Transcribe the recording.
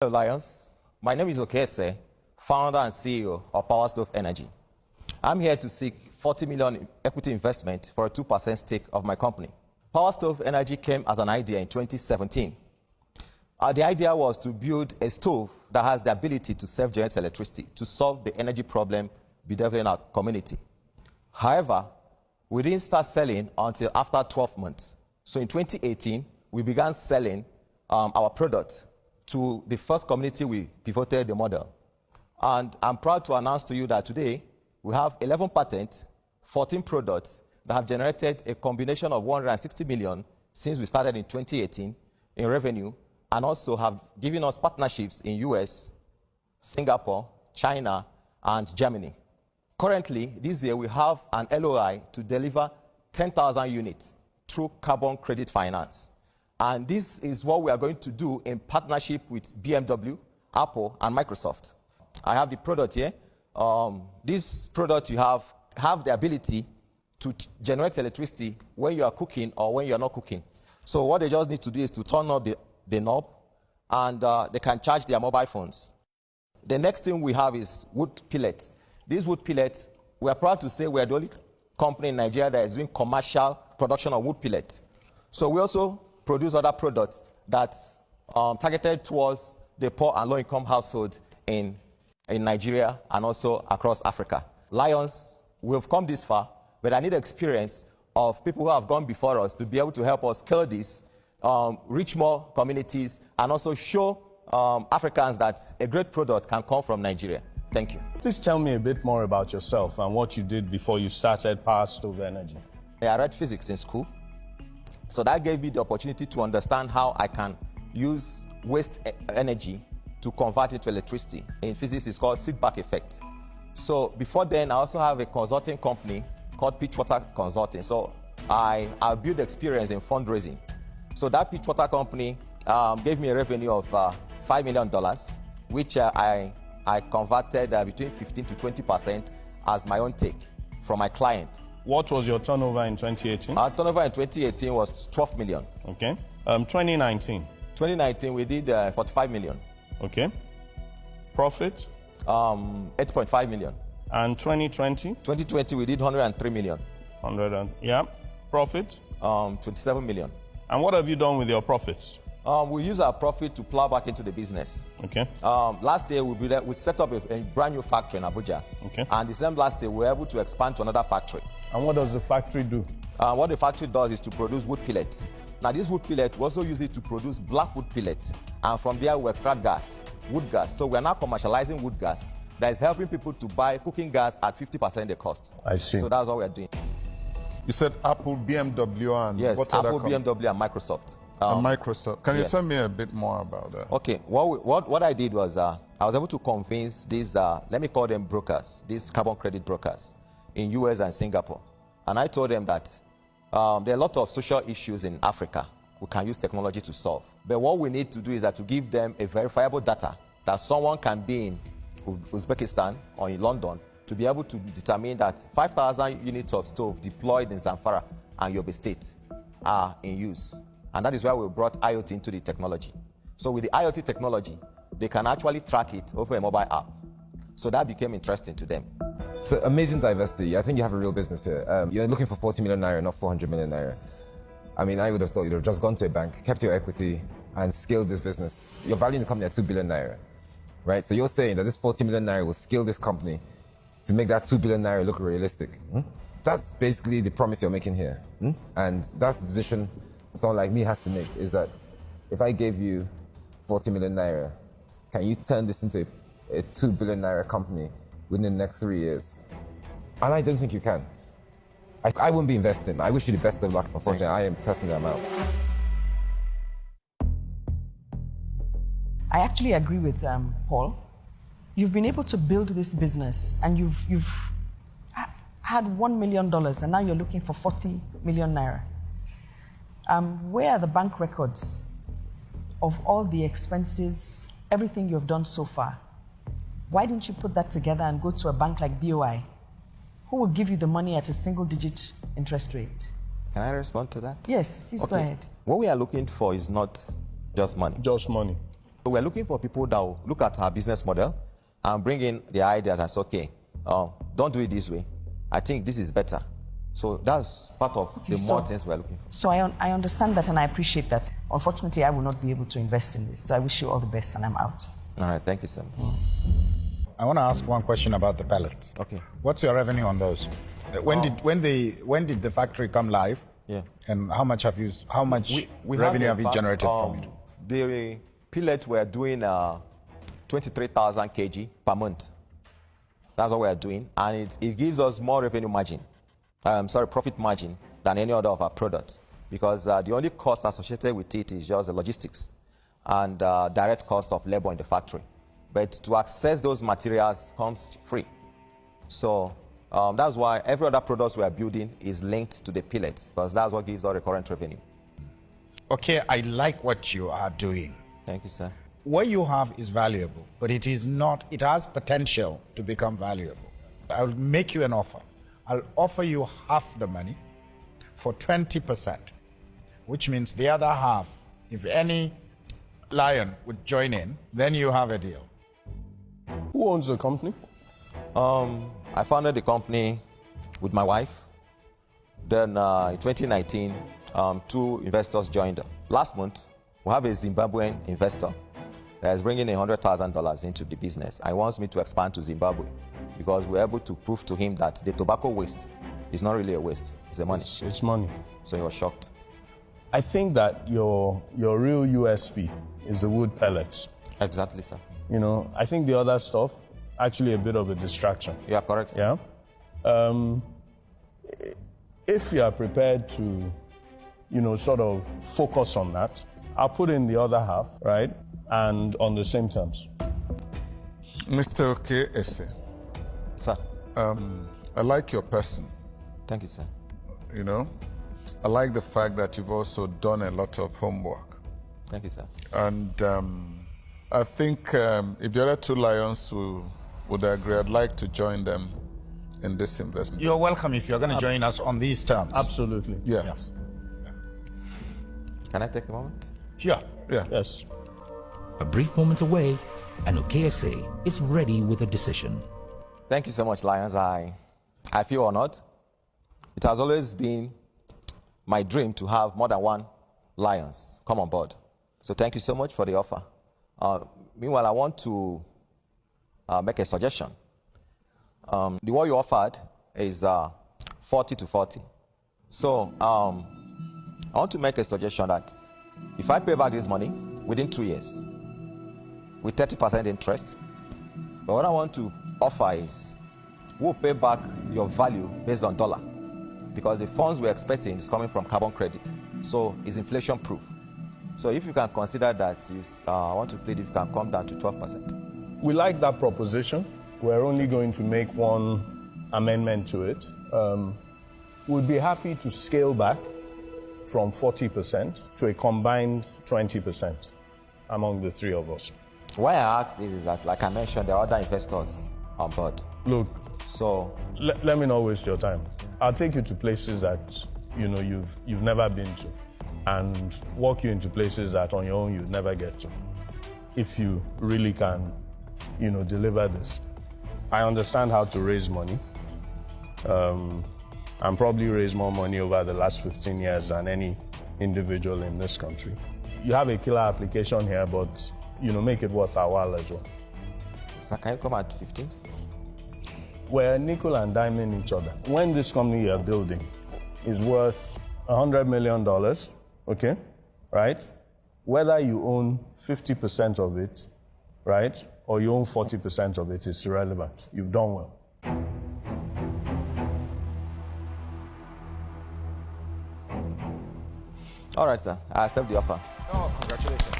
Hello, Lions. My name is Okese, founder and CEO of Power Stove Energy. I'm here to seek 40 million equity investment for a 2% stake of my company. Power Stove Energy came as an idea in 2017. The idea was to build a stove that has the ability to self-generate electricity to solve the energy problem bedeviling in our community. However, we didn't start selling until after 12 months. So in 2018, we began selling our product to the first community we pivoted the model. And I'm proud to announce to you that today we have 11 patents, 14 products that have generated a combination of 160 million since we started in 2018 in revenue, and also have given us partnerships in US, Singapore, China, and Germany. Currently, this year we have an LOI to deliver 10,000 units through carbon credit finance. And this is what we are going to do in partnership with BMW, Apple, and Microsoft. I have the product here. This product you have the ability to generate electricity when you are cooking or when you are not cooking. So what they just need to do is to turn on the knob, and they can charge their mobile phones. The next thing we have is wood pellets. These wood pellets, we are proud to say we are the only company in Nigeria that is doing commercial production of wood pellets. So we also produce other products that's targeted towards the poor and low-income households in Nigeria and also across Africa. Lions, we've come this far, but I need experience of people who have gone before us to be able to help us scale this, reach more communities, and also show Africans that a great product can come from Nigeria. Thank you. Please tell me a bit more about yourself and what you did before you started Power Stove Energy. I read physics in school, so that gave me the opportunity to understand how I can use waste energy to convert it to electricity. In physics, it's called seat-back effect. So before then, I also have a consulting company called Pitchwater Consulting. So I built experience in fundraising. So that Pitchwater company gave me a revenue of $5 million, which I converted between 15 to 20% as my own take from my client. What was your turnover in 2018? Our turnover in 2018 was 12 million. Okay. 2019? 2019, we did 45 million. Okay. Profit? 8.5 million. And 2020? 2020, we did 103 million. Yeah. Profit? 27 million. And what have you done with your profits? We use our profit to plow back into the business. Okay. Last year, we set up a brand new factory in Abuja. Okay. And the same last year, we were able to expand to another factory. And what does the factory do? What the factory does is to produce wood pellets. Now, this wood pellet, we also use it to produce black wood pellets. And from there, we extract gas, wood gas. So we're now commercializing wood gas that is helping people to buy cooking gas at 50% the cost. I see. So that's what we're doing. You said Apple, BMW, and yes, what Apple, other BMW, and Microsoft. And Microsoft. Can you yes. tell me a bit more about that? Okay, what I did was I was able to convince these, let me call them brokers, these carbon credit brokers in US and Singapore. And I told them that there are a lot of social issues in Africa we can use technology to solve. But what we need to do is that to give them a verifiable data that someone can be in Uzbekistan or in London to be able to determine that 5,000 units of stove deployed in Zamfara and Yobe State are in use. And that is why we brought IoT into the technology. So with the IoT technology, they can actually track it over a mobile app. So that became interesting to them. So amazing diversity. I think you have a real business here. You're looking for 40 million naira, not 400 million naira. I mean, I would have thought you'd have just gone to a bank, kept your equity, and scaled this business. You're valuing the company at 2 billion naira, right? So you're saying that this 40 million naira will scale this company to make that 2 billion naira look realistic. That's basically the promise you're making here. And that's the decision someone like me has to make, is that if I gave you 40 million naira, can you turn this into a 2 billion naira company within the next 3 years? And I don't think you can. I wouldn't be investing. I wish you the best of luck. Unfortunately, I am personally, I'm out. I actually agree with Paul. You've been able to build this business, and you've had $1 million, and now you're looking for 40 million naira. Where are the bank records of all the expenses, everything you've done so far? Why didn't you put that together and go to a bank like BOI, who will give you the money at a single-digit interest rate? Can I respond to that? Yes, please go ahead. What we are looking for is not just money. Just money. So we're looking for people that will look at our business model and bring in the ideas and say, okay, don't do it this way. I think this is better. So that's part of the more things we're looking for. So I understand that and I appreciate that. Unfortunately, I will not be able to invest in this. So I wish you all the best and I'm out. All right, thank you, sir. I want to ask one question about the pellets. Okay. What's your revenue on those? When did the factory come live? Yeah. And how much We revenue have you in fact, generated from it? The pellet we're doing 23,000 kg per month. That's what we're doing, and it gives us more revenue margin. Profit margin than any other of our products, because the only cost associated with it is just the logistics and direct cost of labor in the factory. But to access those materials comes free. So that's why every other product we are building is linked to the pellets, because that's what gives us recurrent revenue. Okay, I like what you are doing. Thank you, sir. What you have is valuable, but it has potential to become valuable. I'll make you an offer. I'll offer you half the money for 20%, which means the other half, if any lion would join in, then you have a deal. Who owns the company? I founded the company with my wife. Then in 2019, 2 investors joined. Last month, we have a Zimbabwean investor that is bringing $100,000 into the business. He wants me to expand to Zimbabwe because we're able to prove to him that the tobacco waste is not really a waste, it's a money. It's money. So he was shocked. I think that your real USP is the wood pellets. Exactly, sir. You know, I think the other stuff, actually a bit of a distraction. You are correct, sir. Yeah. If you are prepared to, sort of focus on that, I'll put in the other half, right? And on the same terms. Mr. Esse, Sir, I like your person. thank you, sir. You know, I like the fact that you've also done a lot of homework. Thank you, sir. And I think if the other 2 lions would agree, I'd like to join them in this investment. You're welcome if you're going to join us on these terms. Absolutely. Yeah. Yes. Can I take a moment? Sure. Yeah. Yes. A brief moment away, and OKSA is ready with a decision. Thank you so much, Lions. I feel honored. It has always been my dream to have more than 1 Lions come on board. So thank you so much for the offer. Meanwhile, I want to make a suggestion. The what you offered is 40 to 40. So I want to make a suggestion that if I pay back this money within 2 years with 30% interest, but what I want to offer is we'll pay back your value based on dollar, because the funds we're expecting is coming from carbon credit, so it's inflation proof. So if you can consider that, I want to plead if you can come down to 12%. We like that proposition. We're only going to make one amendment to it. We'd be happy to scale back from 40% to a combined 20% among the 3 of us. Why I ask this is that, like I mentioned, there are other investors on board. Look, So let me not waste your time. I'll take you to places that you've never been to, and walk you into places that on your own you'd never get to. If you really can, deliver this. I understand how to raise money, and probably raise more money over the last 15 years than any individual in this country. You have a killer application here, but make it worth our while as well. sir, can you come at 15? We're nickel and diming each other. When this company you're building is worth $100 million, okay, right? Whether you own 50% of it, right, or you own 40% of it is irrelevant. You've done well. All right, sir. I accept the offer. Oh, congratulations.